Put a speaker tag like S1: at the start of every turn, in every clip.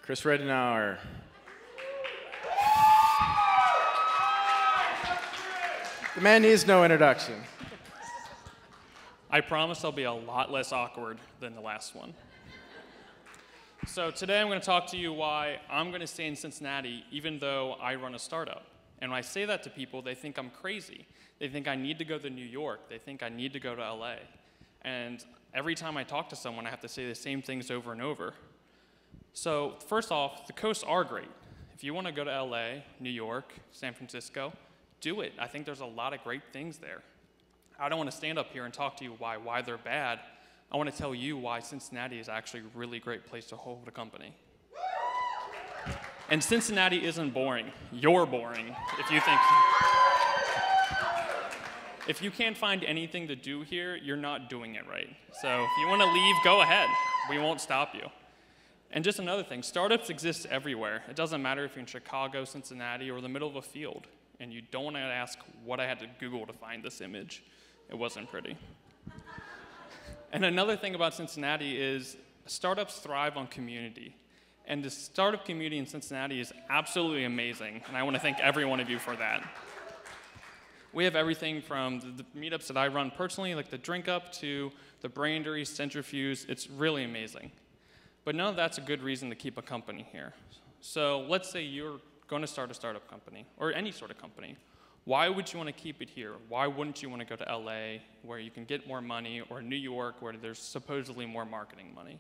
S1: Chris Ridenour. The man needs no introduction.
S2: I promise I'll be a lot less awkward than the last one. So today I'm going to talk to you why I'm going to stay in Cincinnati even though I run a startup. And when I say that to people, they think I'm crazy. They think I need to go to New York. They think I need to go to LA. And every time I talk to someone, I have to say the same things over and over. So first off, the coasts are great. If you want to go to LA, New York, San Francisco, do it. I think there's a lot of great things there. I don't want to stand up here and talk to you why they're bad. I want to tell you why Cincinnati is actually a really great place to hold a company. And Cincinnati isn't boring. You're boring if you think. If you can't find anything to do here, you're not doing it right. So if you want to leave, go ahead. We won't stop you. And just another thing, startups exist everywhere. It doesn't matter if you're in Chicago, Cincinnati, or the middle of a field. And you don't want to ask what I had to Google to find this image. It wasn't pretty. And another thing about Cincinnati is startups thrive on community. And the startup community in Cincinnati is absolutely amazing. And I want to thank every one of you for that. We have everything from the meetups that I run personally, like the Drink Up, to the Brandery, Centrifuge. It's really amazing. But none of that's a good reason to keep a company here. So let's say you're going to start a startup company, or any sort of company. Why would you want to keep it here? Why wouldn't you want to go to LA, where you can get more money, or New York, where there's supposedly more marketing money?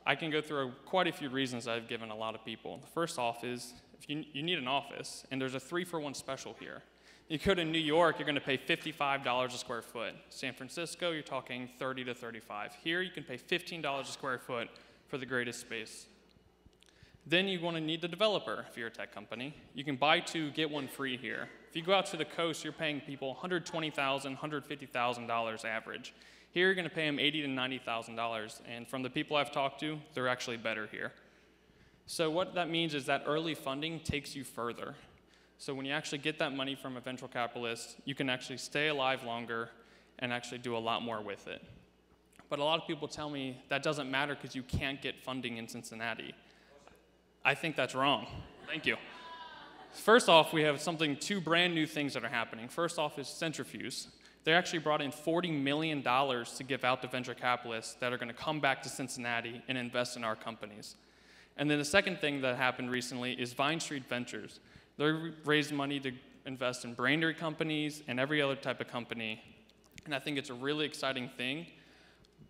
S2: I can go through quite a few reasons I've given a lot of people. The first off is, if you need an office, and there's a 3-for-1 special here. You go to New York, you're going to pay $55 a square foot. San Francisco, you're talking $30 to $35. Here, you can pay $15 a square foot for the greatest space. Then you want to need the developer if you're a tech company. You can buy two, get one free here. If you go out to the coast, you're paying people $120,000, $150,000 average. Here, you're going to pay them $80,000 to $90,000, and from the people I've talked to, they're actually better here. So what that means is that early funding takes you further. So when you actually get that money from a venture capitalist, you can actually stay alive longer and actually do a lot more with it. But a lot of people tell me that doesn't matter because you can't get funding in Cincinnati. I think that's wrong. Thank you. First off, we have two brand new things that are happening. First off is Centrifuge. They actually brought in $40 million to give out to venture capitalists that are going to come back to Cincinnati and invest in our companies. And then the second thing that happened recently is Vine Street Ventures. They raised money to invest in Brandery companies and every other type of company. And I think it's a really exciting thing.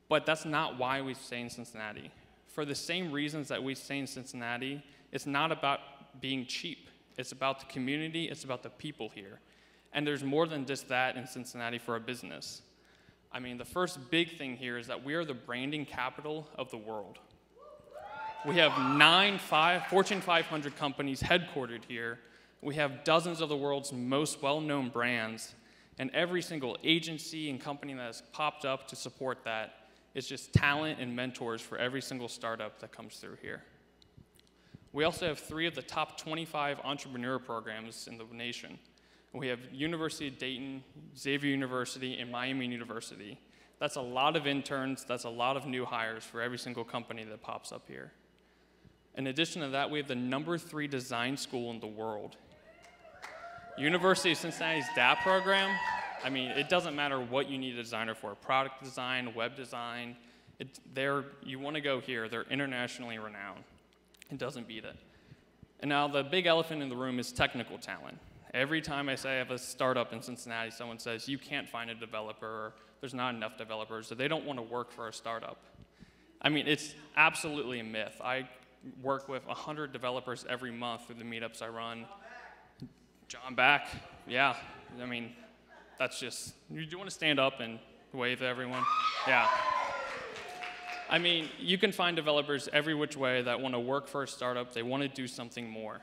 S2: But that's not why we stay in Cincinnati. For the same reasons that we stay in Cincinnati, it's not about being cheap. It's about the community, it's about the people here. And there's more than just that in Cincinnati for a business. I mean, the first big thing here is that we are the branding capital of the world. We have 9 Fortune 500 companies headquartered here. We have dozens of the world's most well-known brands. And every single agency and company that has popped up to support that is just talent and mentors for every single startup that comes through here. We also have 3 of the top 25 entrepreneur programs in the nation. We have University of Dayton, Xavier University, and Miami University. That's a lot of interns, that's a lot of new hires for every single company that pops up here. In addition to that, we have the #3 design school in the world. University of Cincinnati's DAP program, I mean, it doesn't matter what you need a designer for, product design, web design, you want to go here, they're internationally renowned. It doesn't beat it. And now the big elephant in the room is technical talent. Every time I say I have a startup in Cincinnati, someone says, you can't find a developer, or there's not enough developers, so they don't want to work for a startup. I mean, it's absolutely a myth. I work with 100 developers every month through the meetups I run. John back, yeah, I mean, that's just, you want to stand up and wave at everyone? Yeah. I mean, you can find developers every which way that want to work for a startup, they want to do something more.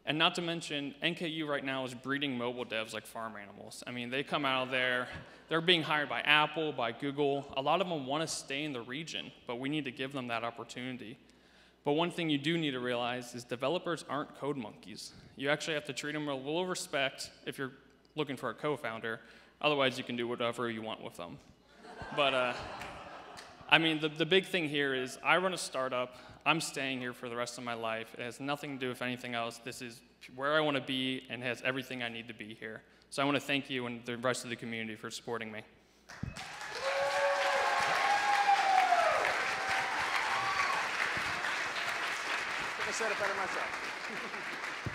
S2: And not to mention, NKU right now is breeding mobile devs like farm animals. I mean, they come out of there, they're being hired by Apple, by Google. A lot of them want to stay in the region, but we need to give them that opportunity. But one thing you do need to realize is developers aren't code monkeys. You actually have to treat them with a little respect if you're looking for a co-founder. Otherwise, you can do whatever you want with them. But I mean, the big thing here is I run a startup. I'm staying here for the rest of my life. It has nothing to do with anything else. This is where I want to be and has everything I need to be here. So I want to thank you and the rest of the community for supporting me.
S3: I said it better myself.